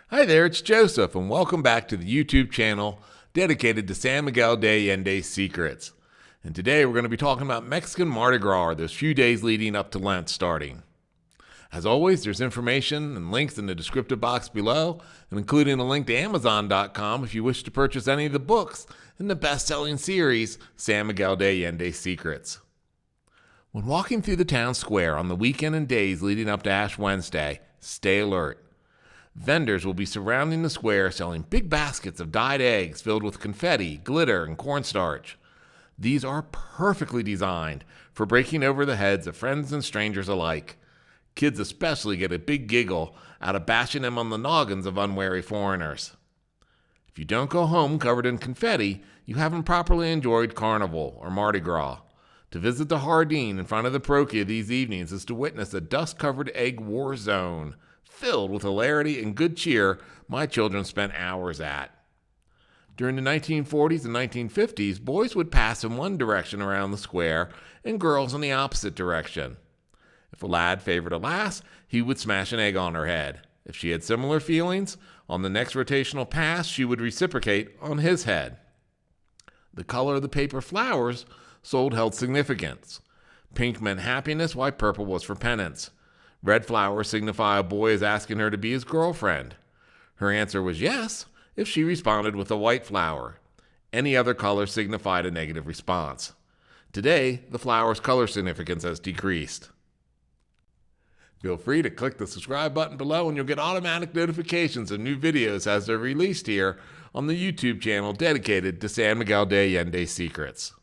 Hi there, it's Joseph, and welcome back to the YouTube channel dedicated to San Miguel de Allende's secrets. And today we're going to be talking about Mexican Mardi Gras, or those few days leading up to Lent starting. As always, there's information and links in the descriptive box below, and including a link to Amazon.com if you wish to purchase any of the books in the best-selling series, San Miguel de Allende's Secrets. When walking through the town square on the weekend and days leading up to Ash Wednesday, stay alert. Vendors will be surrounding the square selling big baskets of dyed eggs filled with confetti, glitter, and cornstarch. These are perfectly designed for breaking over the heads of friends and strangers alike. Kids especially get a big giggle out of bashing them on the noggins of unwary foreigners. If you don't go home covered in confetti, you haven't properly enjoyed Carnival or Mardi Gras. To visit the Jardín in front of the paroquia these evenings is to witness a dust-covered egg war zone filled with hilarity and good cheer my children spent hours at. During the 1940s and 1950s, boys would pass in one direction around the square and girls in the opposite direction. If a lad favored a lass, he would smash an egg on her head. If she had similar feelings, on the next rotational pass, she would reciprocate on his head. The color of the paper flowers sold held significance. Pink meant happiness, while purple was for penance. Red flowers signify a boy is asking her to be his girlfriend. Her answer was yes if she responded with a white flower. Any other color signified a negative response. Today, the flower's color significance has decreased. Feel free to click the subscribe button below and you'll get automatic notifications of new videos as they're released here on the YouTube channel dedicated to San Miguel de Allende's secrets.